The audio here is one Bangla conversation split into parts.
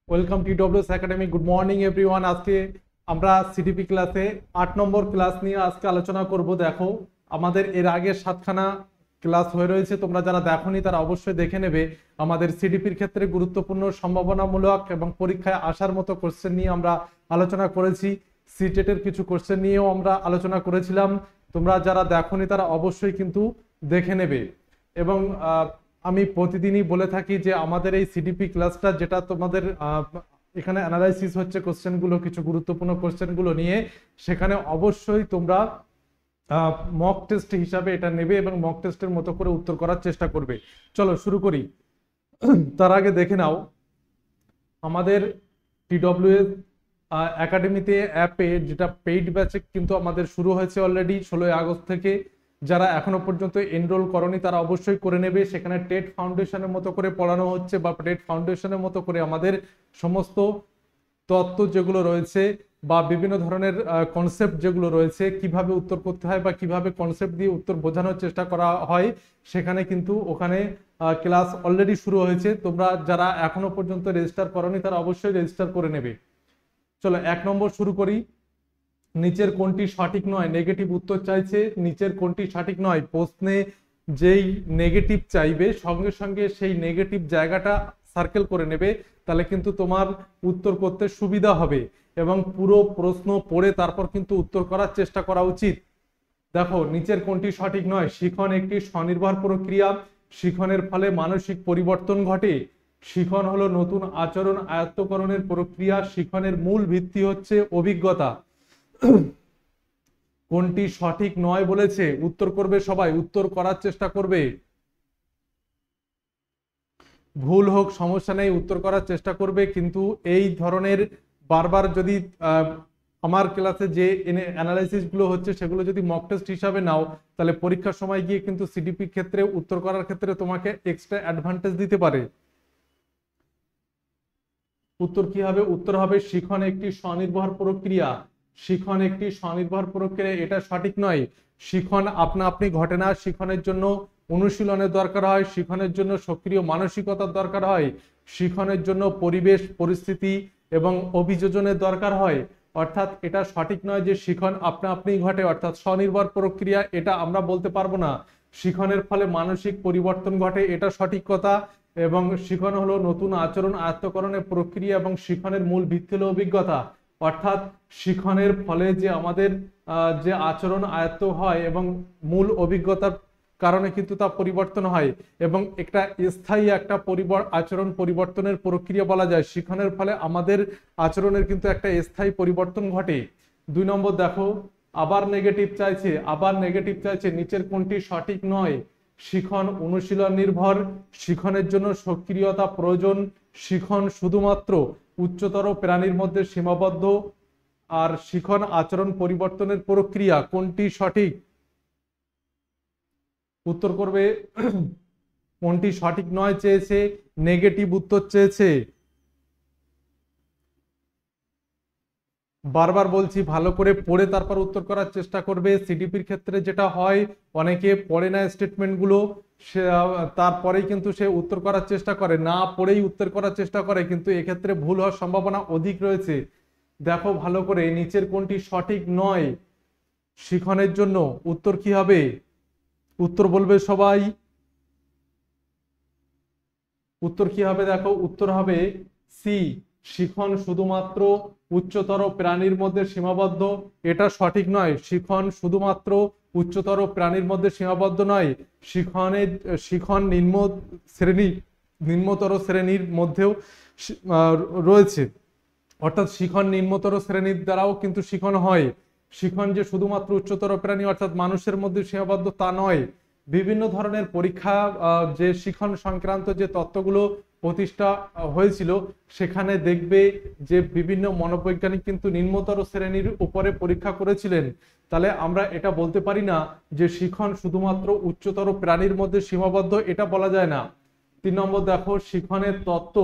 Welcome TWS academy. Good morning everyone. আজকে আমরা সিডিপি ক্লাসে 8 নম্বর ক্লাস নিয়ে আজকে আলোচনা করব। দেখো, আমাদের এর আগে 7খানা ক্লাস হয়ে রয়েছে, তোমরা যারা দেখোনি তারা অবশ্যই দেখে নেবে। আমাদের সিডিপির ক্ষেত্রে গুরুত্বপূর্ণ, সম্ভাবনামূলক এবং পরীক্ষায় আসার মতো কোশ্চেন নিয়ে আমরা আলোচনা করেছি। সিটেটের কিছু কোশ্চেন নিয়েও আমরা আলোচনা করেছিলাম। তোমরা যারা দেখোনি তারা অবশ্যই কিন্তু দেখে নেবে। এবং আমি প্রতিদিনই বলে থাকি যে আমাদের এই সিডিপি ক্লাসটা, যেটা তোমাদের এখানে অ্যানালাইসিস হচ্ছে কোশ্চেনগুলো, কিছু গুরুত্বপূর্ণ কোশ্চেনগুলো নিয়ে, সেখানে অবশ্যই তোমরা মক টেস্ট হিসাবে এটা নেবে এবং মক টেস্টের মতো করে উত্তর করার চেষ্টা করবে। চলো শুরু করি। তার আগে দেখে নাও, আমাদের টিডব্লিউএস একাডেমিতে অ্যাপে যেটা পেইড ব্যাচে কিন্তু আমাদের শুরু হয়েছে অলরেডি 16ই আগস্ট থেকে। যারা এখনো পর্যন্ত এনরোল করনি তারা অবশ্যই করে নেবে। সেখানে টেট ফাউন্ডেশনের মতো করে পড়ানো হচ্ছে, বা টেট ফাউন্ডেশনের মতো করে আমাদের সমস্ত তত্ত্ব যেগুলো রয়েছে বা বিভিন্ন ধরনের কনসেপ্ট যেগুলো রয়েছে, কিভাবে উত্তর করতে হয় বা কিভাবে কনসেপ্ট দিয়ে উত্তর বোঝানোর চেষ্টা করা হয়, সেখানে কিন্তু ওখানে ক্লাস অলরেডি শুরু হয়েছে। তোমরা যারা এখনো পর্যন্ত রেজিস্টার করনি তারা অবশ্যই রেজিস্টার করে নেবে। চলো 1 নম্বর শুরু করি। নিচের কোনটি সঠিক নয়? নেগেটিভ উত্তর চাইছে। নিচের কোনটি সঠিক নয়? প্রশ্নে যেই নেগেটিভ চাইবে সঙ্গে সঙ্গে সেই নেগেটিভ জায়গাটা সার্কেল করে নেবে, তাহলে কিন্তু তোমার উত্তর করতে সুবিধা হবে এবং পুরো প্রশ্ন পড়ে তারপর কিন্তু উত্তর করার চেষ্টা করা উচিত। দেখো, নিচের কোনটি সঠিক নয়? শিখন একটি স্বনির্ভর প্রক্রিয়া। শিখনের ফলে মানসিক পরিবর্তন ঘটে। শিখন হলো নতুন আচরণ আয়ত্তকরণের প্রক্রিয়া। শিখনের মূল ভিত্তি হচ্ছে অভিজ্ঞতা। কোনটি সঠিক নয় বলেছে? উত্তর করবে সবাই, উত্তর করার চেষ্টা করবে। ভুল হোক সমস্যা নেই, উত্তর করার চেষ্টা করবে। কিন্তু এই ধরনের বারবার যদি আমার ক্লাসে যে অ্যানালাইসিস গুলো হচ্ছে সেগুলো যদি মক টেস্ট হিসাবে নাও, তাহলে পরীক্ষার সময় গিয়ে কিন্তু সিডিপি ক্ষেত্রে উত্তর করার ক্ষেত্রে তোমাকে এক্সট্রা অ্যাডভান্টেজ দিতে পারে। উত্তর কি হবে? উত্তর হবে শিখন একটি স্বনির্ভর প্রক্রিয়া। শিখন একটি স্বনির্ভর প্রক্রিয়া, এটা সঠিক নয়। শিখন আপনা আপনি ঘটে না। শিখনের জন্য অনুশীলনের দরকার হয়। শিখনের জন্য সক্রিয় মানসিকতার দরকার হয়। শিখনের জন্য পরিবেশ, পরিস্থিতি এবং অভিযোজনের দরকার হয়। অর্থাৎ এটা সঠিক নয় যে শিখন আপনা আপনি ঘটে, অর্থাৎ স্বনির্ভর প্রক্রিয়া, এটা আমরা বলতে পারবো না। শিখনের ফলে মানসিক পরিবর্তন ঘটে, এটা সঠিক কথা। এবং শিখন হলো নতুন আচরণ আয়ত্তকরণের প্রক্রিয়া এবং শিখনের মূল ভিত্তি হলো অভিজ্ঞতা। অর্থাৎ শিখনের ফলে যে আমাদের যে আচরণ আয়ত্ত হয় এবং মূল অভিজ্ঞতার কারণে কিন্তু তা পরিবর্তন হয় এবং একটা স্থায়ী একটা আচরণ পরিবর্তনের প্রক্রিয়া বলা যায়। শিখনের ফলে আমাদের আচরণের কিন্তু একটা স্থায়ী পরিবর্তন ঘটে। 2 নম্বর দেখো, আবার নেগেটিভ চাইছে। আবার নেগেটিভ চাইছে। নিচের কোনটি সঠিক নয়? শিখন অনুশীলন নির্ভর। শিখনের জন্য সক্রিয়তা প্রয়োজন। শিখন শুধুমাত্র উচ্চতর প্রাণীর মধ্যে সীমাবদ্ধ। আর শিখন আচরণ পরিবর্তনের প্রক্রিয়া। কোনটি সঠিক? উত্তর করবে। কোনটি সঠিক নয় চেয়েছে? নেগেটিভ উত্তর চেয়েছে। বারবার বলছি, ভালো করে পড়ে তারপর উত্তর করার চেষ্টা করবে। সিডিপির ক্ষেত্রে যেটা হয়, অনেকে পড়ে না স্টেটমেন্টগুলো, সে তারপরেই কিন্তু সে উত্তর করার চেষ্টা করে, না পড়েই উত্তর করার চেষ্টা করে, কিন্তু এক্ষেত্রে ভুল হওয়ার সম্ভাবনা অধিক রয়েছে। দেখো ভালো করে, নিচের কোনটি সঠিক নয় শিখনের জন্য? উত্তর কি হবে? উত্তর বলবে সবাই। উত্তর কি হবে? দেখো, উত্তর হবে সি। শিখন শুধুমাত্র উচ্চতর প্রাণীর মধ্যে সীমাবদ্ধ, এটা সঠিক নয়। শিখন শুধুমাত্র উচ্চতর প্রাণীর মধ্যে সীমাবদ্ধ নয়। শিখন নিম্নতর শ্রেণীর মধ্যেও রয়েছে। অর্থাৎ শিখন নিম্নতর শ্রেণীর দ্বারাও কিন্তু শিখন হয়। শিখন যে শুধুমাত্র উচ্চতর প্রাণী অর্থাৎ মানুষের মধ্যে সীমাবদ্ধ তা নয়। বিভিন্ন ধরনের পরীক্ষা, যে শিখন সংক্রান্ত যে তত্ত্বগুলো প্রতিষ্ঠা হয়েছিল, সেখানে দেখবে যে বিভিন্ন মনোবৈজ্ঞানিক কিন্তু নিম্নতর শ্রেণীর উপরে পরীক্ষা করেছিলেন। তাহলে আমরা এটা বলতে পারি না যে শিখন শুধুমাত্র উচ্চতর প্রাণীর মধ্যে সীমাবদ্ধ, এটা বলা যায় না। 3 নম্বর দেখো, শিখনের তত্ত্ব।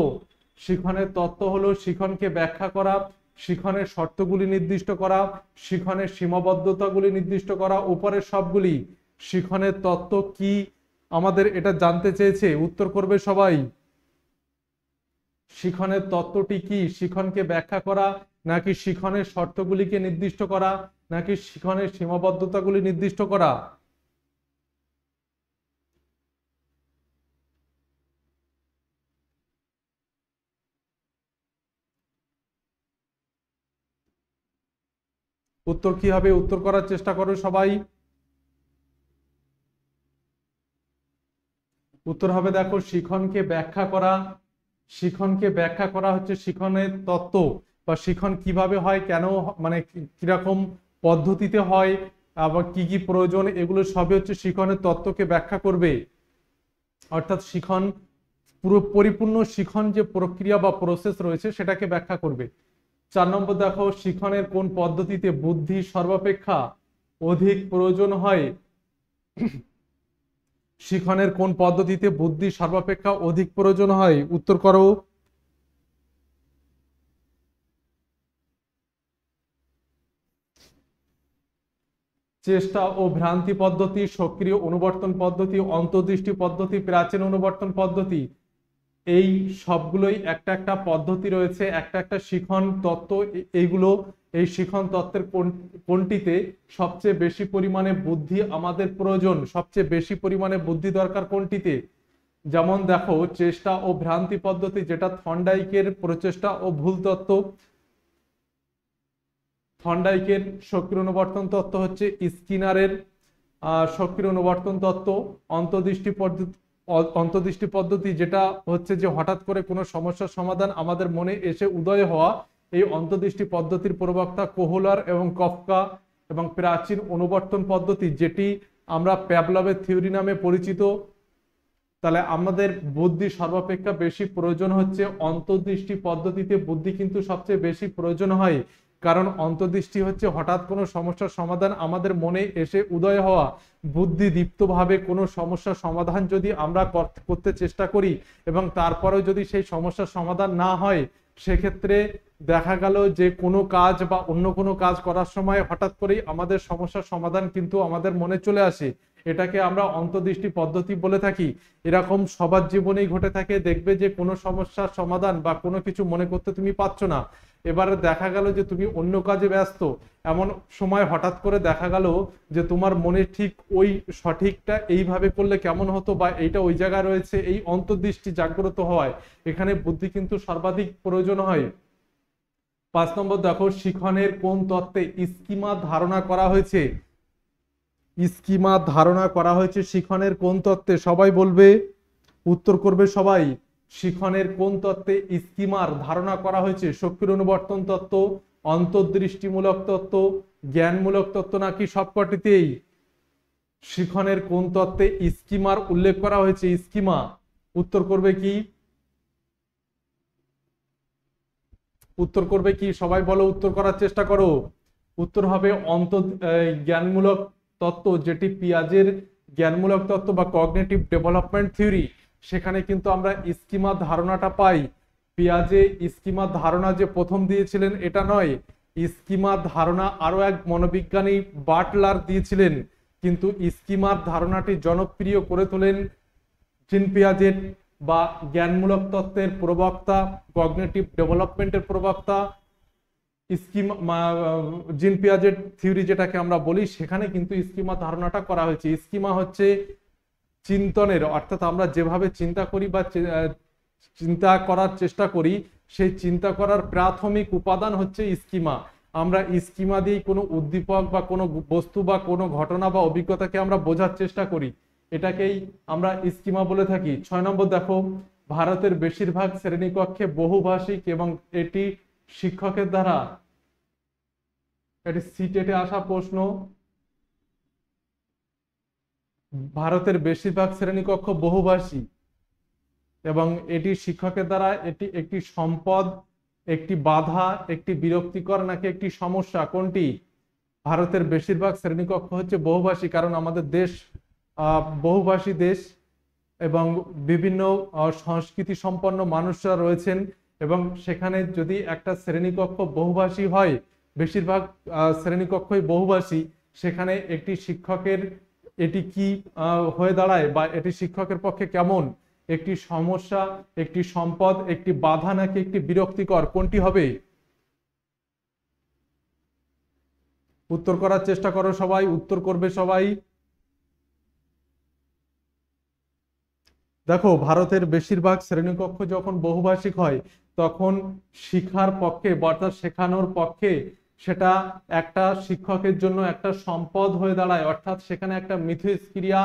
শিখনের তত্ত্ব হলো শিখনকে ব্যাখ্যা করা, শিখনের শর্তগুলি নির্দিষ্ট করা, শিখনের সীমাবদ্ধতাগুলি নির্দিষ্ট করা, উপরের সবগুলি। শিখনের তত্ত্ব কি আমাদের এটা জানতে চেয়েছে, উত্তর করবে সবাই। শিখনের তত্ত্বটি কি? শিখনকে ব্যাখ্যা করা, নাকি শিখনের শর্তগুলিকে নির্দিষ্ট করা, নাকি শিখনের সীমাবদ্ধতাগুলি নির্দিষ্ট করা? উত্তর কি হবে? উত্তর করার চেষ্টা করো সবাই। উত্তর হবে দেখো শিখনকে ব্যাখ্যা করা। শিখনকে ব্যাখ্যা করা হচ্ছে শিখনের তত্ত্ব বা শিখন কিভাবে হয়, কেন মানে কিরকম পদ্ধতিতে হয়, আবার কি কি প্রয়োজন, এগুলো সবই হচ্ছে শিখনের তত্ত্বকে ব্যাখ্যা করবে। অর্থাৎ শিখন পুরো পরিপূর্ণ শিখন যে প্রক্রিয়া বা প্রসেস রয়েছে সেটাকে ব্যাখ্যা করবে। 4 নম্বর দেখো শিখনের কোন পদ্ধতিতে বুদ্ধি সর্বাপেক্ষা অধিক প্রয়োজন হয়? শিখনের কোন পদ্ধতিতে বুদ্ধি সর্বাপেক্ষা অধিক প্রয়োজন হয়? উত্তর করো। চেষ্টা ও ভ্রান্তি পদ্ধতি, সক্রিয় অনুবর্তন পদ্ধতি, অন্তর্দৃষ্টি পদ্ধতি, প্রাচীন অনুবর্তন পদ্ধতি, এই সবগুলোই একটা একটা পদ্ধতি রয়েছে, একটা একটা শিখন তত্ত্ব। এইগুলো এই শিখন তত্ত্বের কোনটিতে সবচেয়ে বেশি পরিমাণে বুদ্ধি আমাদের প্রয়োজন, সবচেয়ে বেশি পরিমাণে বুদ্ধি দরকার কোনটিতে? যেমন দেখো চেষ্টা ও ভ্রান্তি পদ্ধতি, যেটা থর্নডাইকের প্রচেষ্টা ও ভুল তত্ত্ব। থর্নডাইকের সক্রিয় অনুবর্তন তত্ত্ব হচ্ছে স্কিনারের সক্রিয় অনুবর্তন তত্ত্ব। অন্তর্দৃষ্টি পদ্ধতি, অন্তর্দৃষ্টি পদ্ধতি যেটা হচ্ছে যে হঠাৎ করে কোনো সমস্যার সমাধান আমাদের মনে এসে উদয় হওয়া, এই অন্তর্দৃষ্টি পদ্ধতির প্রবক্তা কোহলার এবং কফকা। এবং প্রাচীন অনুবর্তন পদ্ধতি, যেটি আমরা প্যাভলভের থিওরি নামে পরিচিত। তাহলে আমাদের বুদ্ধি সর্বাপেক্ষা বেশি প্রয়োজন হচ্ছে অন্তর্দৃষ্টি পদ্ধতিতে। বুদ্ধি কিন্তু সবচেয়ে বেশি প্রয়োজন হয়, কারণ অন্তর্দৃষ্টি হচ্ছে হঠাৎ কোনো সমস্যার সমাধান আমাদের মনে এসে উদয় হওয়া। বুদ্ধিদীপ্তভাবে কোনো সমস্যার সমাধান যদি আমরা করতে চেষ্টা করি এবং তারপরেও যদি সেই সমস্যার সমাধান না হয়, সেক্ষেত্রে দেখা গেল যে কোনো কাজ বা অন্য কোনো কাজ করার সময় হঠাৎ করেই আমাদের সমস্যার সমাধান কিন্তু আমাদের মনে চলে আসে। এটাকে আমরা অন্তর্দৃষ্টি পদ্ধতি বলে থাকি। এরকম সবার জীবনেই ঘটে থাকে, দেখবে যে কোনো সমস্যার সমাধান বা কোনো কিছু মনে করতে তুমি পারছো না, এবারে দেখা গেল যে তুমি অন্য কাজে ব্যস্ত, এমন সময় হঠাৎ করে দেখা গেল যে তোমার মনে ঠিক ওই সঠিকটা এইভাবে করলে কেমন হতো বা এইটা ওই জায়গায় রয়েছে, এই অন্তর্দৃষ্টি জাগ্রত হওয়ায় এখানে বুদ্ধি কিন্তু সর্বাধিক প্রয়োজন হয়। 5 নম্বর দেখো শিখনের কোন তত্ত্বে স্কিমা ধারণা করা হয়েছে? স্কিমা ধারণা করা হয়েছে শিখনের কোন তত্ত্বে? সবাই বলবে, উত্তর করবে সবাই। শিখনের কোন তত্ত্বে স্কিমার ধারণা করা হয়েছে? সক্রিয় অনুবর্তন তত্ত্ব, অন্তর্দৃষ্টিমূলক তত্ত্ব, জ্ঞানমূলক তত্ত্ব, নাকি সবকটিতেই? শিখনের কোন তত্ত্বে স্কিমার উল্লেখ করা হয়েছে? স্কিমা, উত্তর করবে কি? উত্তর করবে কি? সবাই বলো, উত্তর করার চেষ্টা করো। উত্তর হবে জ্ঞানমূলক তত্ত্ব, যেটি পিয়াজের জ্ঞানমূলক তত্ত্ব বা কগনিটিভ ডেভেলপমেন্ট থিওরি, সেখানে কিন্তু আমরা স্কিমা ধারণাটা পাই। পিয়াজে স্কিমা ধারণা যে প্রথম দিয়েছিলেন এটা নয়, স্কিমা ধারণা আরো এক মনোবিজ্ঞানী বাটলার দিয়েছিলেন, কিন্তু স্কিমার ধারণাটি জনপ্রিয় করে তোলেন জিন পিয়াজেট বা জ্ঞানমূলক তত্ত্বের প্রবক্তা, কগনিটিভ ডেভেলপমেন্টের প্রবক্তা স্কিমা, জিন পিয়াজেট থিওরি যেটাকে আমরা বলি, সেখানে কিন্তু স্কিমা ধারণাটা করা হয়েছে। স্কিমা হচ্ছে চিন্তনের, অর্থাৎ আমরা যেভাবে চিন্তা করি বা চিন্তা করার চেষ্টা করি, সেই চিন্তা করার প্রাথমিক উপাদান হচ্ছে স্কিমা। আমরা স্কিমা দিয়ে কোনো উদ্দীপক বা কোনো বস্তু বা কোনো ঘটনা বা অভিজ্ঞতাকে আমরা বোঝার চেষ্টা করি, এটাকেই আমরা স্কিমা বলে থাকি। 6 নম্বর দেখো ভারতের বেশিরভাগ শ্রেণীকক্ষে বহুভাষিক এবং এটি শিক্ষকের দ্বারা, এটি সিটেটে আসা প্রশ্ন, ভারতের বেশিরভাগ শ্রেণীকক্ষ বহুভাষী এবং এটি শিক্ষকের দ্বারা এটি একটি সম্পদ, একটি বাধা, একটি বিরক্তিকর, নাকি একটি সমস্যা? কোনটি? ভারতের বেশিরভাগ শ্রেণীকক্ষ হচ্ছে বহুভাষী, কারণ আমাদের দেশ বহুভাষী দেশ এবং বিভিন্ন সংস্কৃতি সম্পন্ন মানুষরা রয়েছেন, এবং সেখানে যদি একটা শ্রেণীকক্ষ বহুভাষী হয়, বেশিরভাগ শ্রেণীকক্ষই বহুভাষী, সেখানে একটি শিক্ষকের এটি কি হয়ে দাঁড়ায় বা এটি শিক্ষকের পক্ষে কেমন? একটি সমস্যা, একটি সম্পদ, একটি বাধা নাকি একটি বিরক্তিকর, কোনটি হবে? উত্তর করার চেষ্টা করো সবাই, উত্তর করবে সবাই। দেখো, ভারতের বেশিরভাগ শ্রেণীকক্ষ যখন বহুভাষিক হয় তখন শিক্ষার পক্ষে অর্থাৎ শেখানোর পক্ষে সেটা একটা শিক্ষকের জন্য একটা সম্পদ হয়ে দাঁড়ায়, অর্থাৎ সেখানে একটা মিথস্ক্রিয়া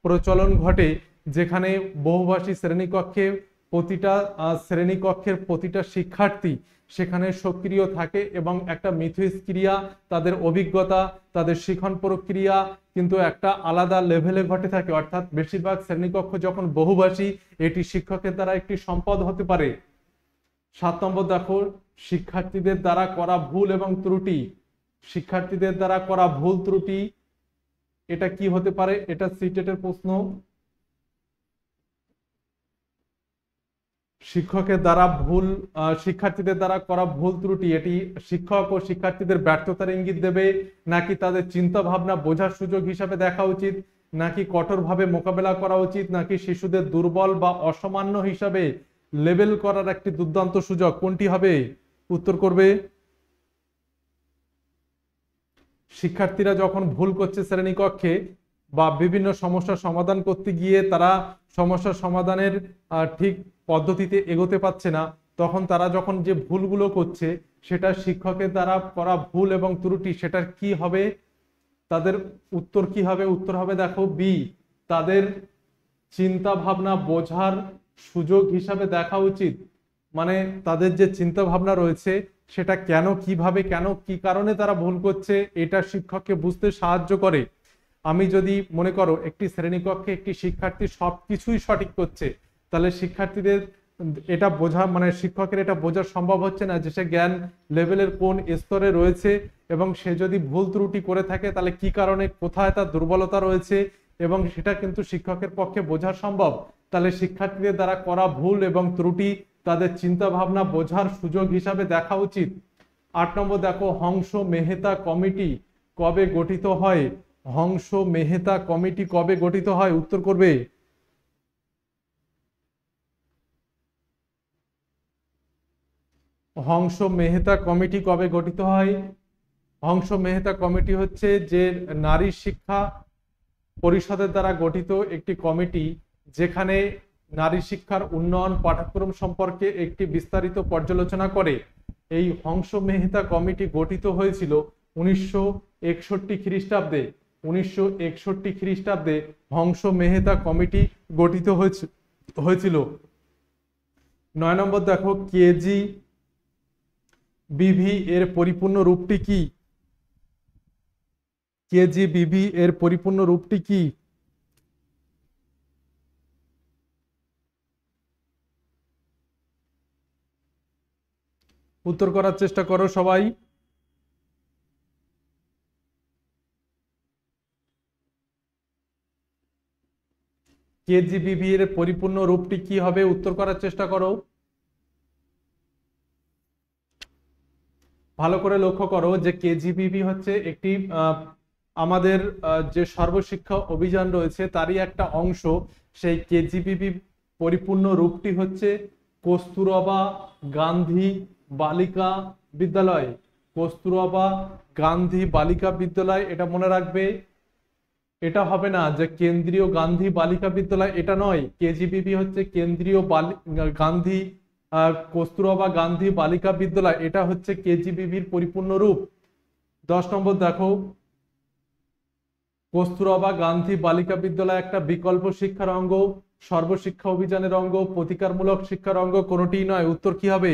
প্রচলন ঘটে, যেখানে বহুভাষী শ্রেণীকক্ষে প্রতিটা শ্রেণীকক্ষের প্রতিটা শিক্ষার্থী সেখানে সক্রিয় থাকে এবং একটা মিথস্ক্রিয়া, তাদের অভিজ্ঞতা, তাদের শিখন প্রক্রিয়া কিন্তু একটা আলাদা লেভেলে ঘটে থাকে। অর্থাৎ বেশিরভাগ শ্রেণীকক্ষ যখন বহুভাষী, এটি শিক্ষকের দ্বারা একটি সম্পদ হতে পারে। 7 নম্বর দেখো, শিক্ষার্থীদের দ্বারা করা ভুল এবং ত্রুটি। শিক্ষার্থীদের দ্বারা করা ভুল ত্রুটি এটা কি হতে পারে? এটা সিটেটের প্রশ্ন। শিক্ষার্থীদের দ্বারা করা ভুল ত্রুটি এটি শিক্ষক ও শিক্ষার্থীদের ব্যর্থতার ইঙ্গিত দেবে, নাকি তাদের চিন্তা ভাবনা বোঝার সুযোগ হিসাবে দেখা উচিত, নাকি কঠোরভাবে মোকাবেলা করা উচিত, নাকি শিশুদের দুর্বল বা অসামান্য হিসাবে লেবেল করার একটি দুর্দান্ত সুযোগ, কোনটি হবে? উত্তর করবে। শিক্ষার্থীরা যখন ভুল করছে শ্রেণীকক্ষে বা বিভিন্ন সমস্যার সমাধান করতে গিয়ে তারা সমস্যার সমাধানের ঠিক পদ্ধতিতে এগোতে পারছে না, তখন তারা যখন যে ভুলগুলো করছে সেটা শিক্ষকের দ্বারা করা ভুল এবং ত্রুটি, সেটা কি হবে? তাদের উত্তর কি হবে? উত্তর হবে দেখো বি, তাদের চিন্তা ভাবনা বোঝার সুযোগ হিসাবে দেখা উচিত। মানে তাদের যে চিন্তা ভাবনা রয়েছে সেটা কেন, কিভাবে, কেন, কি কারণে তারা ভুল করছে, এটা শিক্ষককে বুঝতে সাহায্য করে। আমি যদি মনে করো একটি শ্রেণীকক্ষে একটি শিক্ষার্থী সবকিছুই সঠিক করছে, তাহলে শিক্ষার্থীদের এটা বোঝা মানে শিক্ষকের এটা বোঝা সম্ভব হচ্ছে না যে সে জ্ঞান লেভেলের কোন স্তরে রয়েছে, এবং সে যদি ভুল ত্রুটি করে থাকে তাহলে কি কারণে, কোথায় তার দুর্বলতা রয়েছে, এবং সেটা কিন্তু শিক্ষকের পক্ষে বোঝা সম্ভব। তাহলে শিক্ষার্থীদের দ্বারা করা ভুল এবং ত্রুটি তাদের চিন্তা ভাবনা বোঝার সুযোগ হিসাবে দেখা উচিত। 8 নম্বর দেখো, হংস মেহতা কমিটি কবে গঠিত হয়? হংস মেহতা কমিটি কবে গঠিত হয়? উত্তর করবে। হংস মেহতা কমিটি কবে গঠিত হয়? হংস মেহতা কমিটি হচ্ছে যে নারী শিক্ষা পরিষদের দ্বারা গঠিত একটি কমিটি, যেখানে নারী শিক্ষার উন্নয়ন পাঠ্যক্রম সম্পর্কে একটি বিস্তারিত পর্যালোচনা করে। এই হংস মেহতা কমিটি গঠিত হয়েছিল 1961 খ্রিস্টাব্দে। 1961 খ্রিস্টাব্দে হংস মেহতা কমিটি গঠিত হয়েছিল। 9 নম্বর দেখো, কেজি বিভি এর পরিপূর্ণ রূপটি কি? কেজিবিভি এর পরিপূর্ণ রূপটি কি? উত্তর করার চেষ্টা করো সবাই। কেজিবিভি এর পরিপূর্ণ রূপটি কি হবে? উত্তর করার চেষ্টা করো। ভালো করে লক্ষ্য করো যে কেজিবিভি হচ্ছে একটি আমাদের যে সর্বশিক্ষা অভিযান রয়েছে তারই একটা অংশ। সেই কেজিবিভি পরিপূর্ণ রূপটি হচ্ছে কস্তুরবা গান্ধী বালিকা বিদ্যালয়। কস্তুরবা গান্ধী বালিকা বিদ্যালয়, এটা মনে রাখবে। এটা হবে না যে কেন্দ্রীয় গান্ধী বালিকা বিদ্যালয়, এটা নয়। কেজিবিবি হচ্ছে কেন্দ্রীয় গান্ধী কস্তুরবা গান্ধী বালিকা বিদ্যালয়, এটা হচ্ছে কেজিবিবির পরিপূর্ণ রূপ। 10 নম্বর দেখো, কস্তুরবা গান্ধী বালিকা বিদ্যালয় একটা বিকল্প শিক্ষার অঙ্গ, সর্বশিক্ষা অভিযানের অঙ্গ, প্রতিকারমূলক শিক্ষার অঙ্গ, কোনোটিই নয়। উত্তর কি হবে?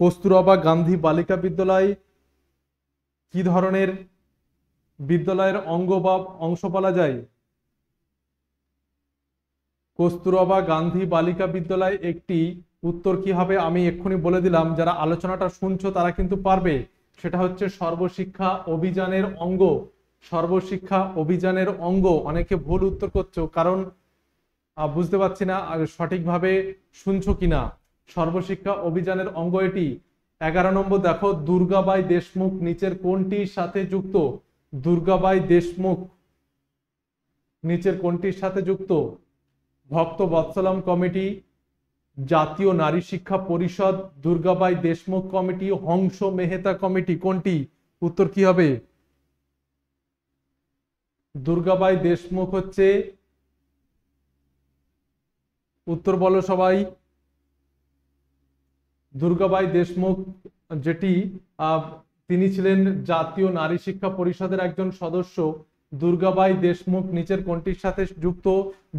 কস্তুরবা গান্ধী বালিকা বিদ্যালয় কি ধরনের বিদ্যালয়ের অঙ্গ বা অংশ বলা যায়? কস্তুরবা গান্ধী বালিকা বিদ্যালয় একটি, উত্তর কি হবে আমি এক্ষুনি বলে দিলাম, যারা আলোচনাটা শুনছো তারা কিন্তু পারবে। সেটা হচ্ছে সর্বশিক্ষা অভিযানের অঙ্গ। সর্বশিক্ষা অভিযানের অঙ্গ। অনেকে ভুল উত্তর করছো, কারণ বুঝতে পারছি না সঠিকভাবে শুনছো কিনা। সর্বশিক্ষা অভিযানের অঙ্গ এটি। 11 নম্বর দেখো, দুর্গাবাই দেশমুখ নিচের কোনটির সাথে যুক্ত? দুর্গাবাই দেশমুখ নিচের কোনটির সাথে যুক্ত? ভক্ত বৎসলম কমিটি, জাতীয় নারী শিক্ষা পরিষদ, দুর্গাবাই দেশমুখ কমিটি, হংস মেহতা কমিটি, কোনটি? উত্তর কি হবে? দুর্গাবাই দেশমুখ হচ্ছে উত্তর, বলো সবাই। দুর্গাবাই দেশমুখ যেটি তিনি ছিলেন জাতীয় নারী শিক্ষা পরিষদের একজন সদস্য। দুর্গাবাই দেশমুখ নিচের কোনটির সাথে যুক্ত?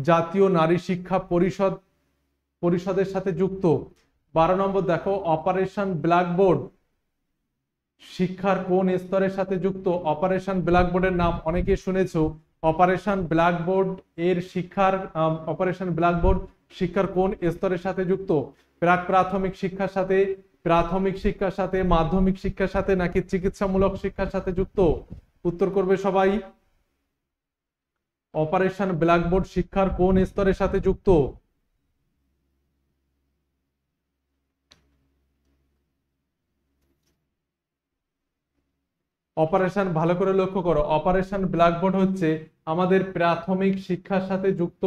জাতীয় নারী শিক্ষা পরিষদের সাথে যুক্ত। 12 নম্বর দেখো, অপারেশন ব্ল্যাকবোর্ড শিক্ষার কোন স্তরের সাথে যুক্ত? অপারেশন ব্ল্যাকবোর্ডের নাম অনেকে শুনেছো। অপারেশন ব্ল্যাকবোর্ড এর অপারেশন ব্ল্যাকবোর্ড শিক্ষার কোন স্তরের সাথে যুক্ত? প্রাক প্রাথমিক শিক্ষার সাথে, প্রাথমিক শিক্ষার সাথে, মাধ্যমিক শিক্ষার সাথে, নাকি চিকিৎসামূলক শিক্ষার সাথে যুক্ত? উত্তর করবে সবাই। অপারেশন ব্ল্যাকবোর্ড শিক্ষার কোন স্তরের সাথে যুক্ত? অপারেশন, ভালো করে লক্ষ্য করো, অপারেশন ব্ল্যাকবোর্ড হচ্ছে আমাদের প্রাথমিক শিক্ষার সাথে যুক্ত।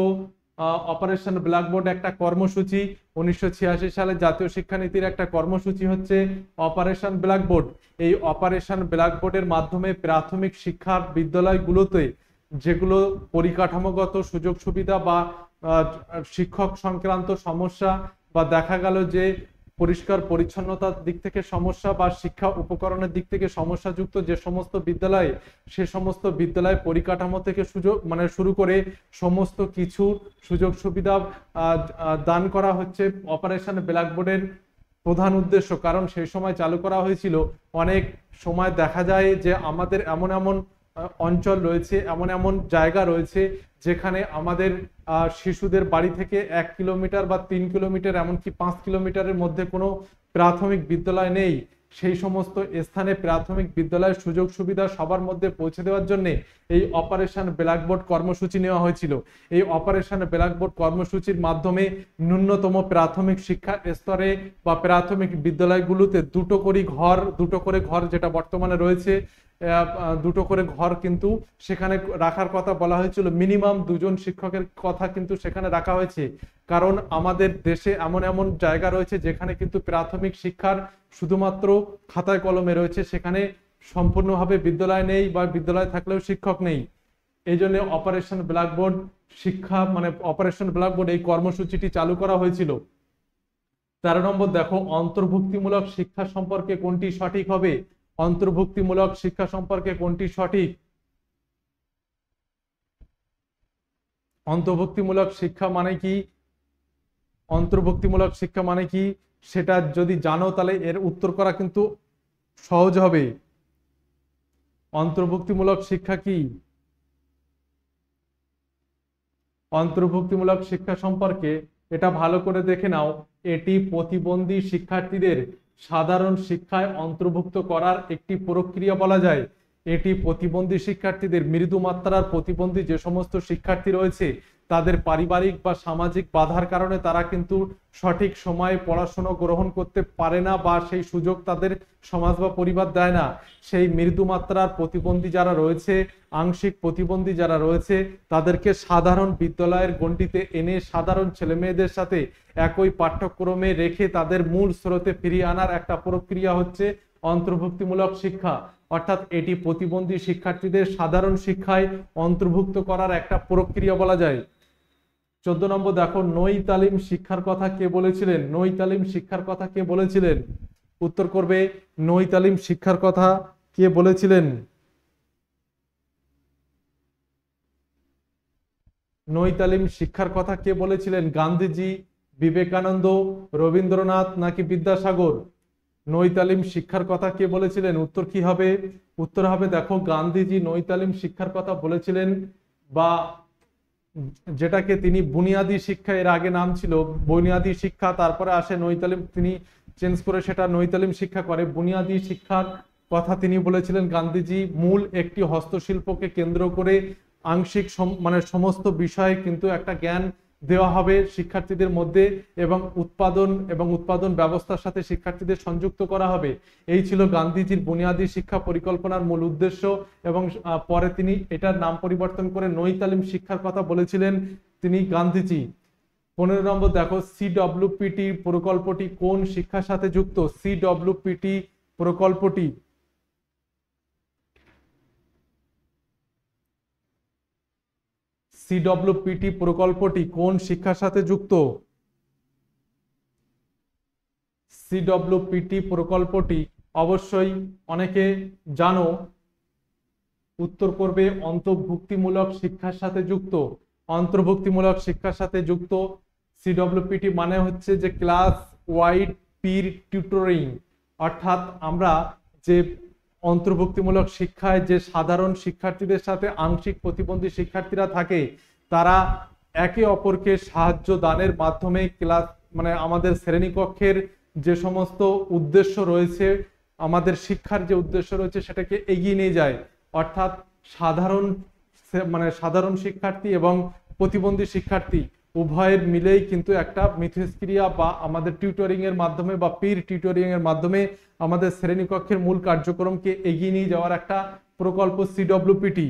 অপারেশন ব্ল্যাকবোর্ড একটা কর্মসূচি, 1986 সালে জাতীয় শিক্ষানীতির একটা কর্মসূচি হচ্ছে অপারেশন ব্ল্যাকবোর্ড। এই অপারেশন ব্ল্যাকবোর্ডের মাধ্যমে প্রাথমিক শিক্ষা বিদ্যালয়গুলোতে যেগুলো পরিকাঠামোগত সুযোগ সুবিধা বা শিক্ষক সংক্রান্ত সমস্যা, বা দেখা গেল যে পরিষ্কার পরিচ্ছন্নতার দিক থেকে সমস্যা বা শিক্ষা উপকরণের দিক থেকে সমস্যাযুক্ত যে সমস্ত বিদ্যালয়, সে সমস্ত বিদ্যালয় পরিকাঠামো থেকে শুরু করে সমস্ত কিছু সুযোগ সুবিধা দান করা হচ্ছে অপারেশন ব্ল্যাকবোর্ডের প্রধান উদ্দেশ্য। কারণ সেই সময় চালু করা হয়েছিল, অনেক সময় দেখা যায় যে আমাদের এমন এমন অঞ্চল রয়েছে, এমন এমন জায়গা রয়েছে যেখানে আমাদের শিশুদের বাড়ি থেকে 1 কিলোমিটার বা 3 কিলোমিটার, এমনকি 5 কিলোমিটারের মধ্যে কোনো প্রাথমিক বিদ্যালয় নেই। সেই সমস্ত স্থানে প্রাথমিক বিদ্যালয়ের সুযোগ সুবিধা সবার মধ্যে পৌঁছে দেওয়ার জন্য এই অপারেশন ব্ল্যাকবোর্ড কর্মসূচি নেওয়া হয়েছিল। এই অপারেশন ব্ল্যাকবোর্ড কর্মসূচির মাধ্যমে ন্যূনতম প্রাথমিক শিক্ষা স্তরে বা প্রাথমিক বিদ্যালয়গুলোতে দুটো করে ঘর যেটা বর্তমানে রয়েছে, দুটো করে ঘর কিন্তু সেখানে রাখার কথা বলা হয়েছিল। মিনিমাম 2 জন শিক্ষকের কথা কিন্তু সেখানে রাখা হয়েছে। কারণ আমাদের দেশে এমন এমন জায়গা রয়েছে যেখানে কিন্তু প্রাথমিক শিক্ষার শুধুমাত্র খাতায় কলমে রয়েছে, সেখানে সম্পূর্ণভাবে বিদ্যালয় নেই বা বিদ্যালয় থাকলেও শিক্ষক নেই। এই জন্য অপারেশন ব্ল্যাকবোর্ড অপারেশন ব্ল্যাকবোর্ড এই কর্মসূচিটি চালু করা হয়েছিল। 13 নম্বর দেখো, অন্তর্ভুক্তিমূলক শিক্ষা সম্পর্কে কোনটি সঠিক হবে? অন্তর্ভুক্তিমূলক শিক্ষা সম্পর্কে কোনটি সঠিক? অন্তর্ভুক্তিমূলক শিক্ষা মানে কি? অন্তর্ভুক্তিমূলক শিক্ষা মানে কি সেটা যদি জানো তাহলে এর উত্তর করা কিন্তু সহজ হবে। অন্তর্ভুক্তিমূলক শিক্ষা কি? অন্তর্ভুক্তিমূলক শিক্ষা সম্পর্কে এটা ভালো করে দেখে নাও। এটি প্রতিবন্ধী শিক্ষার্থীদের সাধারণ শিক্ষায় অন্তর্ভুক্ত করার একটি প্রক্রিয়া বলা যায়। এটি প্রতিবন্ধী শিক্ষার্থীদের, মৃদু মাত্রার প্রতিবন্ধী যে সমস্ত শিক্ষার্থী রয়েছে, তাদের পারিবারিক বা সামাজিক বাধার কারণে তারা কিন্তু সঠিক সময়ে পড়াশোনা গ্রহণ করতে পারে না বা সেই সুযোগ তাদের সমাজ বা পরিবার দেয় না। সেই মৃদু মাত্রার প্রতিবন্ধী যারা রয়েছে, আংশিক প্রতিবন্ধী যারা রয়েছে, তাদেরকে সাধারণ বিদ্যালয়ের গণ্ডিতে এনে সাধারণ ছেলে মেয়েদের সাথে একই পাঠ্যক্রমে রেখে তাদের মূল স্রোতে ফিরিয়ে আনার একটা প্রক্রিয়া হচ্ছে অন্তর্ভুক্তিমূলক শিক্ষা। অর্থাৎ এটি প্রতিবন্ধী শিক্ষার্থীদের সাধারণ শিক্ষায় অন্তর্ভুক্ত করার একটা প্রক্রিয়া বলা যায়। 14 নম্বর দেখো, নই তালিম শিক্ষার কথা কে বলেছিলেন? নই তালিম শিক্ষার কথা কে বলেছিলেন? উত্তর করবে, নই তালিম শিক্ষার কথা কে বলেছিলেন? নই তালিম শিক্ষার কথা কে বলেছিলেন? গান্ধীজি, বিবেকানন্দ, রবীন্দ্রনাথ, নাকি বিদ্যাসাগর? নই তালিম শিক্ষার কথা কে বলেছিলেন? উত্তর কি হবে? উত্তর হবে দেখো, গান্ধীজি নই তালিম শিক্ষার কথা বলেছিলেন, বা যেটাকে তিনি বুনিয়াদী শিক্ষা, এর আগে নাম ছিল বুনিয়াদী শিক্ষা, তারপরে আসে নই তালিম, তিনি চেঞ্জ করে সেটা নই তালিম শিক্ষা করে। বুনিয়াদী শিক্ষার কথা তিনি বলেছিলেন গান্ধীজি, মূল একটি হস্তশিল্পকে কেন্দ্র করে আংশিক সমস্ত বিষয়ে কিন্তু একটা জ্ঞান দেওয়া হবে শিক্ষার্থীদের মধ্যে, এবং উৎপাদন ব্যবস্থার সাথে শিক্ষার্থীদের সংযুক্ত করা হবে। এই ছিল গান্ধীজির বুনিয়াদী শিক্ষা পরিকল্পনার মূল উদ্দেশ্য। এবং পরে তিনি এটার নাম পরিবর্তন করে নই তালিম শিক্ষার কথা বলেছিলেন তিনি গান্ধীজি। 15 নম্বর দেখো সিডব্লিউপিটি প্রকল্পটি কোন শিক্ষার সাথে যুক্ত? সিডব্লিউপিটি প্রকল্পটি সিডব্লিউপিটি প্রকল্পটি কোন শিক্ষার সাথে যুক্ত? সিডব্লিউপিটি প্রকল্পটি অবশ্যই অনেকে জানো, উত্তর করবে অন্তর্ভুক্তিমূলক শিক্ষার সাথে যুক্ত। অন্তর্ভুক্তিমূলক শিক্ষার সাথে যুক্ত। সিডব্লিউপিটি মানে হচ্ছে যে ক্লাস ওয়াইড পির টিউটরিং, অর্থাৎ আমরা যে অন্তর্ভুক্তিমূলক শিক্ষায় যে সাধারণ শিক্ষার্থীদের সাথে আংশিক প্রতিবন্ধী শিক্ষার্থীরা থাকে, তারা একে অপরকে সাহায্য দানের মাধ্যমে ক্লাস মানে আমাদের শ্রেণীকক্ষের যে সমস্ত উদ্দেশ্য রয়েছে, আমাদের শিক্ষার যে উদ্দেশ্য রয়েছে সেটাকে এগিয়ে নিয়ে যায়। অর্থাৎ সাধারণ শিক্ষার্থী এবং প্রতিবন্ধী শিক্ষার্থী উভয়ের মিলেই কিন্তু একটা মিথস্ক্রিয়া বা আমাদের টিউটরিং এর মাধ্যমে বা পির টিউটরিং এর মাধ্যমে আমাদের শ্রেণীকক্ষের মূল কার্যক্রমকে এগিয়ে নিয়ে যাওয়ার একটা প্রকল্প সিডব্লিউপিটি।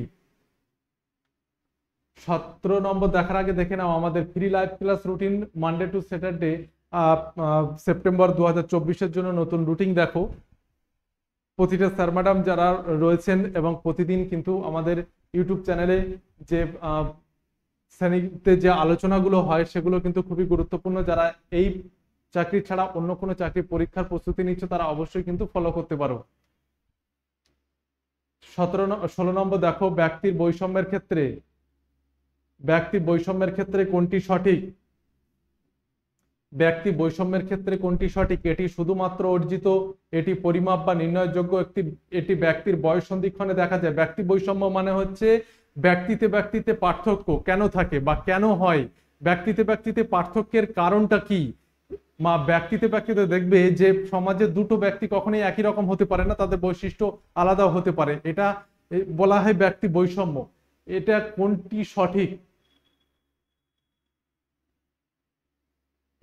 17 নম্বর দেখার আগে দেখে নাও আমাদের free live class routine Monday to Saturday September 2024-এর জন্য নতুন রুটিন দেখো। প্রতিটা স্যার ম্যাডাম যারা রয়েছেন এবং প্রতিদিন কিন্তু আমাদের ইউটিউব চ্যানেলে যে শ্রেণীতে যে আলোচনাগুলো হয় সেগুলো কিন্তু খুবই গুরুত্বপূর্ণ। যারা এই চাকরি ছাড়া অন্য কোনো চাকরি পরীক্ষার প্রস্তুতি নিচ্ছে তারা অবশ্যই কিন্তু ফলো করতে পারো। 16 নম্বর দেখো ব্যক্তির বৈষম্যের ক্ষেত্রে কোনটি সঠিক? ব্যক্তি বৈষম্যের ক্ষেত্রে কোনটি সঠিক? এটি শুধুমাত্র অর্জিত, এটি পরিমাপ বা নির্ণয়যোগ্য, এটি ব্যক্তির বয়স সন্ধিক্ষণে দেখা যায়। ব্যক্তি বৈষম্য মানে হচ্ছে ব্যক্তিতে ব্যক্তিতে পার্থক্য কেন থাকে বা কেন হয়, ব্যক্তিতে পার্থক্যের কারণটা কি। ব্যক্তিতে দেখবে যে সমাজে দুটো ব্যক্তি কখনোই একই রকম হতে পারে না, তাদের বৈশিষ্ট্য আলাদা হতে পারে, এটা বলা হয় ব্যক্তি বৈষম্য। এটা কোনটি সঠিক?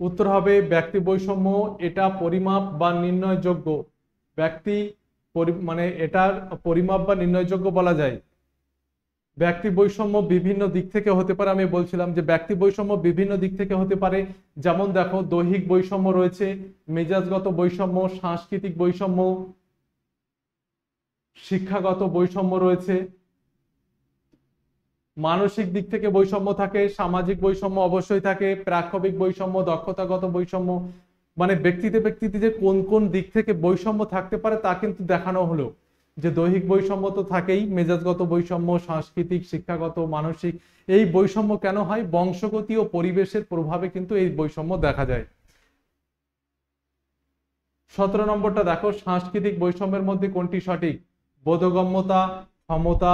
উত্তর হবে ব্যক্তি বৈষম্য, এটা পরিমাপ বা নির্ণয়যোগ্য। এটার পরিমাপ বা নির্ণয়যোগ্য বলা যায়। ব্যক্তি বৈষম্য বিভিন্ন দিক থেকে হতে পারে, আমি বলছিলাম যে ব্যক্তি বৈষম্য বিভিন্ন দিক থেকে হতে পারে। যেমন দেখো দৈহিক বৈষম্য রয়েছে, মেজাজগত বৈষম্য, সাংস্কৃতিক বৈষম্য, শিক্ষাগত বৈষম্য রয়েছে। মানসিক দিক থেকে বৈষম্য থাকে, সামাজিক বৈষম্য অবশ্যই থাকে, প্রাক্ষবিক বৈষম্য, দক্ষতাগত বৈষম্য। মানে ব্যক্তিতে যে কোন কোন দিক থেকে বৈষম্য থাকতে পারে তা কিন্তু দেখানো হলো। যে দৈহিক বৈষম্য তো থাকেই, মেজাজগত বৈষম্য, সাংস্কৃতিক, শিক্ষাগত, মানসিক। এই বৈষম্য কেন হয়? বংশগত ও পরিবেশের প্রভাবে কিন্তু এই বৈষম্য দেখা যায়। 17 নম্বরটা দেখো সাংস্কৃতিক বৈষম্যের মধ্যে কোনটি সঠিক? বোধগম্যতা, ক্ষমতা,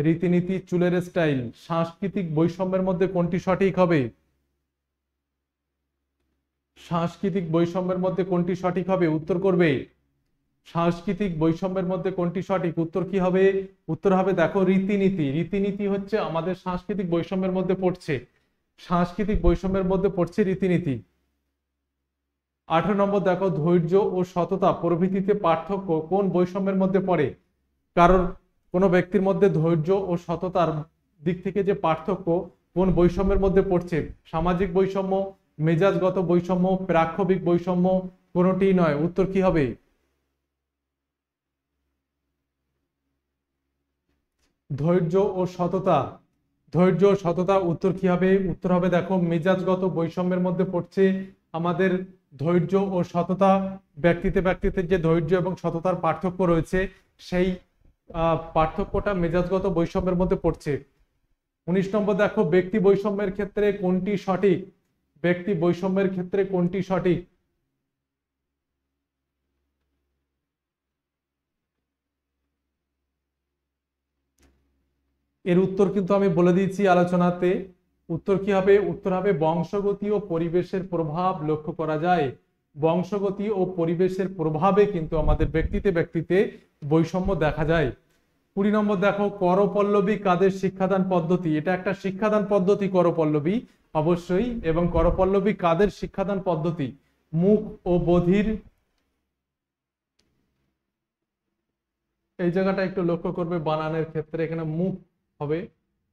রীতিনীতি, চুলের স্টাইল। সাংস্কৃতিক বৈষম্যের মধ্যে কোনটি সঠিক হবে? সাংস্কৃতিক বৈষম্যের মধ্যে কোনটি সঠিক হবে? উত্তর করবে সাংস্কৃতিক বৈষম্যের মধ্যে কোনটি সঠিক? উত্তর কি হবে? উত্তর হবে দেখো রীতিনীতি। রীতিনীতি হচ্ছে আমাদের সাংস্কৃতিক বৈষম্যের মধ্যে পড়ছে। সাংস্কৃতিক বৈষম্যের মধ্যে পড়ছে রীতিনীতি। 18 নম্বর দেখো ধৈর্য ও সততা প্রভৃতিতে পার্থক্য কোন বৈষম্যের মধ্যে পড়ে? কারণ কোনো ব্যক্তির মধ্যে ধৈর্য ও সততার দিক থেকে যে পার্থক্য কোন বৈষম্যের মধ্যে পড়ছে? সামাজিক বৈষম্য, মেজাজগত বৈষম্য, প্রাক্ষবিক বৈষম্য, কোনটি নয়। উত্তর কি হবে? ধৈর্য ও সততা। ধৈর্য ও সততা। উত্তর কি হবে? উত্তর হবে দেখো মেজাজগত বৈষম্যের মধ্যে পড়ছে আমাদের ধৈর্য ও সততা। ব্যক্তিতে যে ধৈর্য এবং সততার পার্থক্য রয়েছে সেই পার্থক্যটা মেজাজগত বৈষম্যের মধ্যে পড়ছে। 19 নম্বর দেখো ব্যক্তি বৈষম্যের ক্ষেত্রে কোনটি সঠিক? ব্যক্তি বৈষম্যের ক্ষেত্রে কোনটি সঠিক? এর উত্তর কিন্তু আমি বলে দিয়েছি আলোচনাতে। উত্তর কি হবে? উত্তর হবে বংশগতি ও পরিবেশের প্রভাব লক্ষ্য করা যায়। বংশগতি ও পরিবেশের প্রভাবে কিন্তু আমাদের ব্যক্তিতে বৈষম্য দেখা যায়। 20 নম্বর দেখো করপল্লবী কাদের শিক্ষাদান পদ্ধতি? এটা একটা শিক্ষাদান পদ্ধতি করপল্লবী অবশ্যই। এবং করপল্লবী কাদের শিক্ষাদান পদ্ধতি? মুখ ও বধির। এই জায়গাটা একটু লক্ষ্য করবে বানানের ক্ষেত্রে, এখানে মুখ হবে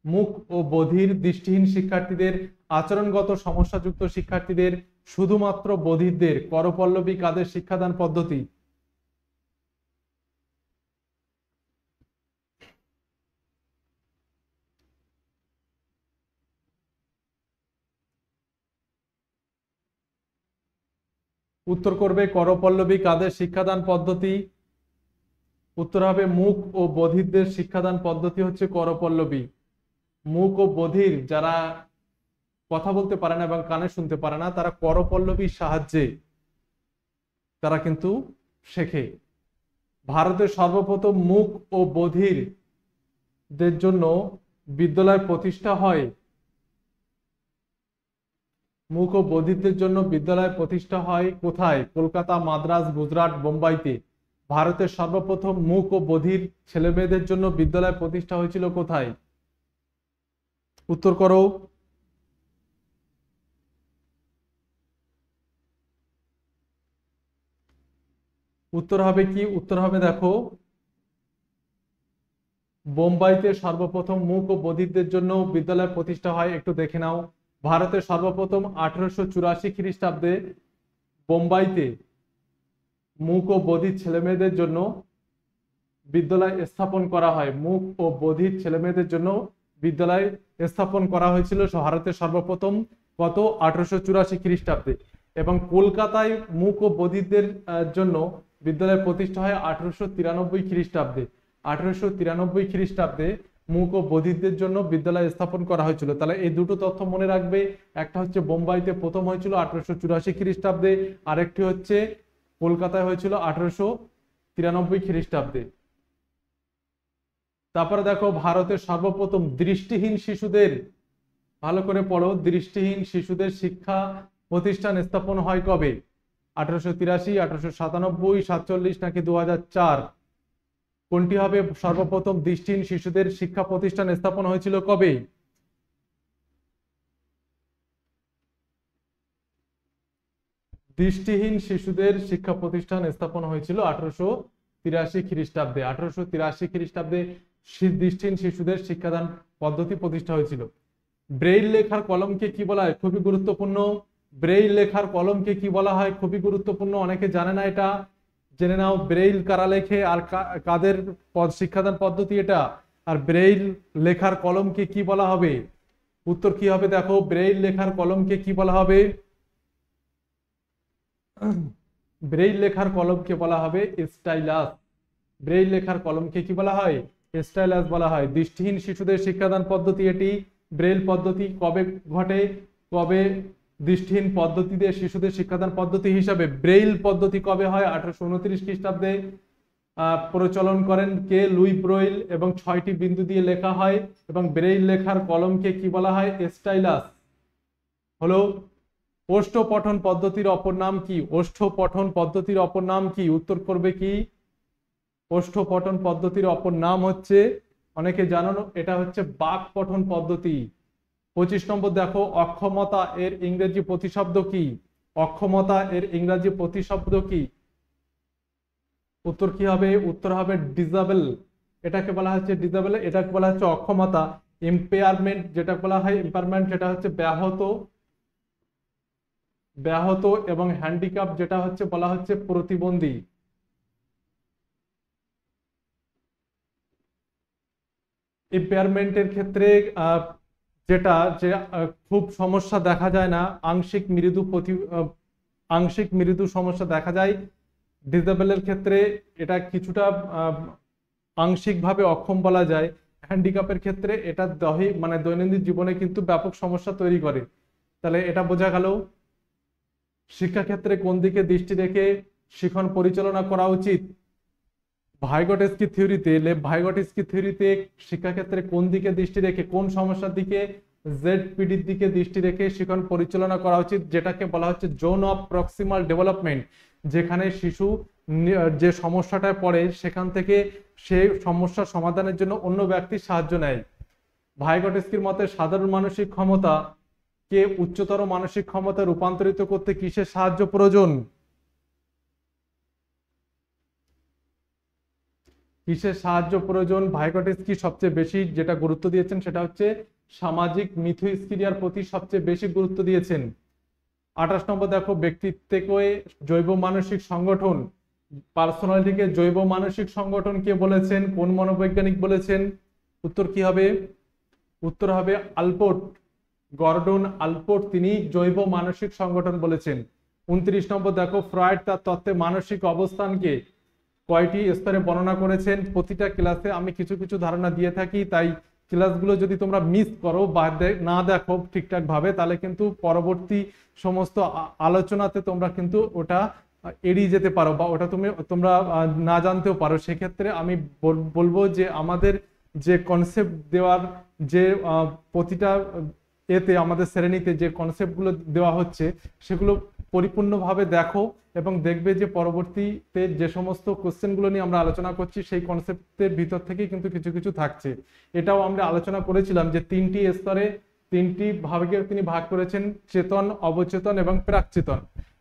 মুক ও বধির দৃষ্টিহীন শিক্ষার্থীদের, আচরণগত সমস্যাযুক্ত শিক্ষার্থীদের, শুধুমাত্র বধিরদের। করপল্লবী কাদের শিক্ষাদান পদ্ধতি? উত্তর করবে করপল্লবী কাদের শিক্ষাদান পদ্ধতি? উত্তর হবে মুক ও বধিরদের শিক্ষাদান পদ্ধতি হচ্ছে করপল্লবী। মুক ও বধির যারা কথা বলতে পারে না এবং কানে শুনতে পারে না, তারা করপল্লবীর সাহায্যে তারা কিন্তু শেখে। ভারতের সর্বপ্রথম মুক ও বধিরদের জন্য বিদ্যালয় প্রতিষ্ঠা হয়। মুক ও বধিরদের জন্য বিদ্যালয় প্রতিষ্ঠা হয় কোথায়? কলকাতা, মাদ্রাজ, গুজরাট, বোম্বাইতে। ভারতের সর্বপ্রথম মুক ও বধির ছেলেমেয়েদের জন্য বিদ্যালয় প্রতিষ্ঠা হয়েছিল কোথায়? উত্তর করো। উত্তর হবে কি? উত্তর হবে দেখো, বোম্বাইতে সর্বপ্রথম মুক ও বধিরদের জন্য বিদ্যালয় প্রতিষ্ঠা হয়। একটু দেখে নাও। ভারতের সর্বপ্রথম 1884 খ্রিস্টাব্দে বোম্বাইতে মুক ও বধির ছেলেমেয়েদের জন্য বিদ্যালয় স্থাপন করা হয়। মুক ও বধির ছেলেমেয়েদের জন্য বিদ্যালয় স্থাপন করা হয়েছিল ভারতের সর্বপ্রথম কত? 1884 খ্রিস্টাব্দে। এবং কলকাতায় মুক ও বধিরদের জন্য বিদ্যালয় প্রতিষ্ঠা হয় 1893 খ্রিস্টাব্দে। 1893 খ্রিস্টাব্দে মুক ও বধিরদের জন্য বিদ্যালয় স্থাপন করা হয়েছিল। তাহলে এই দুটো তথ্য মনে রাখবে। একটা হচ্ছে বোম্বাইতে প্রথম হয়েছিল 1884 খ্রিস্টাব্দে, আরেকটি হচ্ছে কলকাতায় হয়েছিল 1893 খ্রিস্টাব্দে। তারপরে দেখো, ভারতের সর্বপ্রথম দৃষ্টিহীন শিশুদের, ভালো করে পড়ো, দৃষ্টিহীন শিশুদের শিক্ষা প্রতিষ্ঠান স্থাপন হয় কবে? 1883, 1897, 47 নাকি 2004? কোনটি হবে সর্বপ্রথম দৃষ্টিহীন শিশুদের শিক্ষা প্রতিষ্ঠান স্থাপন হয়েছিল কবে? দৃষ্টিহীন শিশুদের শিক্ষা প্রতিষ্ঠান স্থাপন হয়েছিল 1883 খ্রিস্টাব্দে। 1883 খ্রিস্টাব্দে দৃষ্টিহীন শিশুদের শিক্ষাদান পদ্ধতি প্রতিষ্ঠা হয়েছিল। ব্রেইল লেখার কলমকে কি বলা হয়? খুবই গুরুত্বপূর্ণ। ব্রেইল লেখার কলমকে কি বলা হয়? খুবই গুরুত্বপূর্ণ, অনেকে জানে না এটা, জেনে নাও। ব্রেইল কারা লেখে আর কাদের শিক্ষাদান পদ্ধতি এটা? আর ব্রেইল লেখার কলমকে কি বলা হবে? উত্তর কি হবে দেখো, ব্রেইল লেখার কলমকে কি বলা হবে? ব্রেইল লেখার কলমকে বলা হবে স্টাইলাস। ব্রেইল লেখার কলমকে কি বলা হয়? স্টাইলাস বলা হয়। দৃষ্টিহীন শিশুদের শিক্ষাদান পদ্ধতি এটি। ব্রেইল পদ্ধতি কবে ঘটে? কবে দৃষ্টিহীন পদ্ধতিতে শিশুদের শিক্ষাদান পদ্ধতি হিসাবে ব্রেইল পদ্ধতি কবে হয়? 1829 খ্রিস্টাব্দে প্রচলন করেন কে? লুই ব্রেইল, এবং 6টি বিন্দু দিয়ে লেখা হয়। এবং ব্রেইল লেখার কলমকে কি বলা হয়? স্টাইলাস। হলো। ওষ্ঠ পঠন পদ্ধতির অপর নাম কি? ওষ্ঠ পঠন পদ্ধতির অপর নাম কি? উত্তর করবে কি? ওষ্ঠ পঠন পদ্ধতির অপর নাম হচ্ছে, অনেকে জানো, এটা হচ্ছে বাক পঠন পদ্ধতি। 25 নম্বর দেখো, অক্ষমতা এর ইংরেজি প্রতিশব্দ কি? অক্ষমতা এর ইংরেজি প্রতিশব্দ কি? উত্তর কি হবে? উত্তর হবে ডিসেবল। এটাকে বলা হচ্ছে ডিসেবল, এটাকে বলা হচ্ছে অক্ষমতা। ইম্পেয়ারমেন্ট যেটা বলা হয়, ইম্পেয়ারমেন্ট যেটা হচ্ছে ব্যাহত, ব্যাহত, এবং হ্যান্ডিক্যাপ যেটা হচ্ছে বলা হচ্ছে প্রতিবন্ধী। ইম্পেয়ারমেন্টের ক্ষেত্রে যেটা যে খুব সমস্যা দেখা যায় না, আংশিক মৃদু আংশিক মৃদু সমস্যা দেখা যায়। ডিসেবলের ক্ষেত্রে এটা কিছুটা আংশিকভাবে অক্ষম বলা যায়। হ্যান্ডিক্যাপের ক্ষেত্রে এটা মানে দৈনন্দিন জীবনে কিন্তু ব্যাপক সমস্যা তৈরি করে। তাহলে এটা বোঝা গেল। শিক্ষাক্ষেত্রে কোন দিকে দৃষ্টি রেখে শিখন পরিচালনা করা উচিত? ভাইগটস্কি থিওরিতে, লেভ ভাইগটস্কি থিওরিতে শিক্ষাক্ষেত্রে কোন দিকে দৃষ্টি রেখে, কোন সমস্যার দিকে? জেডপিডির দিকে দৃষ্টি রেখে শিখন পরিচালনা করা উচিত, যেটাকে বলা হচ্ছে জোন অফ প্রক্সিমাল ডেভেলপমেন্ট। যেখানে শিশু যে সমস্যাটায় পড়ে সেখান থেকে সেই সমস্যার সমাধানের জন্য অন্য ব্যক্তির সাহায্য নেয়। ভাইগটস্কির মতে সাধারণ মানসিক ক্ষমতা কে উচ্চতর মানসিক ক্ষমতা রূপান্তরিত করতে কিসের সাহায্য প্রয়োজন? কিসের সাহায্য প্রয়োজন, ভাইকোটিস কি সবচেয়ে বেশি যেটা গুরুত্ব দিয়েছেন সেটা হচ্ছে সামাজিক মিথস্ক্রিয়ার প্রতি সবচেয়ে বেশি গুরুত্ব দিয়েছেন। 28 নম্বর দেখো, ব্যক্তিত্বকে জৈব মানসিক সংগঠন, পার্সোনালিটিকে জৈব মানসিক সংগঠন কে বলেছেন, কোন মনোবৈজ্ঞানিক বলেছেন? উত্তর কি হবে? উত্তর হবে আলপোর্ট, গর্ডন আলপোর্ট, তিনি জৈব মানসিক সংগঠন বলেছেন। 29 নম্বর দেখো, ফ্রয়েড তার তত্ত্বে মানসিক অবস্থানকে কয়টি স্তরে বর্ণনা করেছেন? প্রতিটা ক্লাসে আমি কিছু কিছু ধারণা দিয়ে থাকি, তাই ক্লাসগুলো যদি তোমরা মিস করো বা না দেখো ঠিকঠাক ভাবে, তাহলে কিন্তু পরবর্তী সমস্ত আলোচনাতে তোমরা কিন্তু ওটা এড়িয়ে যেতে পারো বা ওটা তোমরা না জানতেও পারো। সেক্ষেত্রে আমি বলবো যে আমাদের যে কনসেপ্ট দেওয়ার যে প্রতিটা এতে আমাদের শ্রেণীতে যে কনসেপ্টগুলো দেওয়া হচ্ছে সেগুলো পরিপূর্ণভাবে দেখো এবং দেখবে যে পরবর্তীতে যে সমস্ত কোশ্চেনগুলো নিয়ে আমরা আলোচনা করছি সেই কনসেপ্টের ভিতর থেকেই কিন্তু কিছু কিছু থাকছে। এটাও আমরা আলোচনা করেছিলাম যে 3টি স্তরে 3টি ভাগে তিনি ভাগ করেছেন, চেতন, অবচেতন এবং প্রাকচেতন।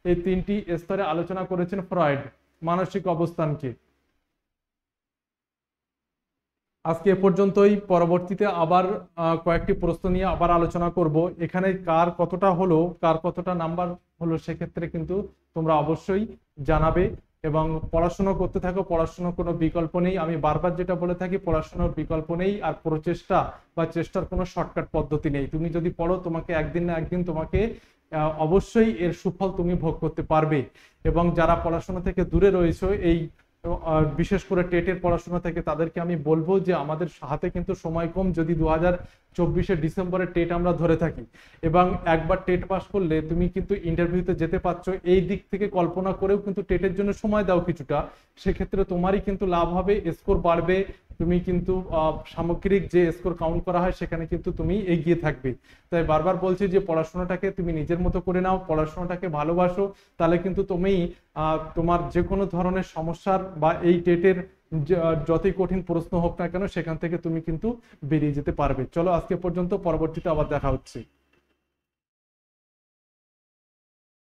এই 3টি স্তরে আলোচনা করেছেন ফ্রয়েড মানসিক অবস্থানকে। আজকে এ পর্যন্তই, পরবর্তীতে আবার কয়েকটি প্রশ্ন নিয়ে আবার আলোচনা করব। এখানে কার কতটা হলো, কার কতটা নাম্বার হলো সেক্ষেত্রে কিন্তু তোমরা অবশ্যই জানাবে এবং পড়াশোনা করতে থাকো। পড়াশোনার কোনো বিকল্প নেই, আমি বারবার যেটা বলে থাকি, পড়াশোনার বিকল্প নেই আর প্রচেষ্টা বা চেষ্টার কোনো শর্টকাট পদ্ধতি নেই। তুমি যদি পড়ো তোমাকে একদিন না একদিন তোমাকে অবশ্যই এর সুফল তুমি ভোগ করতে পারবে। এবং যারা পড়াশোনা থেকে দূরে রয়েছে এই বিশেষ করে টেটের পড়াশোনা থেকে, তাদেরকে আমি বলবো যে আমাদের হাতে কিন্তু সময় কম। যদি 2024 ডিসেম্বরে টেট আমরা ধরে থাকি এবং একবার টেট পাস করলে তুমি কিন্তু ইন্টারভিউতে যেতে পারছো, এই দিক থেকে কল্পনা করেও কিন্তু টেটের জন্য সময় দাও কিছুটা, সেক্ষেত্রে তোমারই কিন্তু লাভ হবে, স্কোর বাড়বে, তুমি কিন্তু সামগ্রিক যে স্কোর কাউন্ট করা হয় সেখানে কিন্তু তুমি এগিয়ে থাকবে। তাই বারবার বলছি যে পড়াশোনাটাকে তুমি নিজের মতো করে নাও, পড়াশোনাটাকে ভালোবাসো, তাহলে কিন্তু তুমি তোমার যে কোনো ধরনের সমস্যার বা এই টেটের যতই কঠিন প্রশ্ন হোক না কেন সেখান থেকে তুমি কিন্তু বেরিয়ে যেতে পারবে। চলো আজকে পর্যন্ত, পরবর্তীতে আবার দেখা হচ্ছে।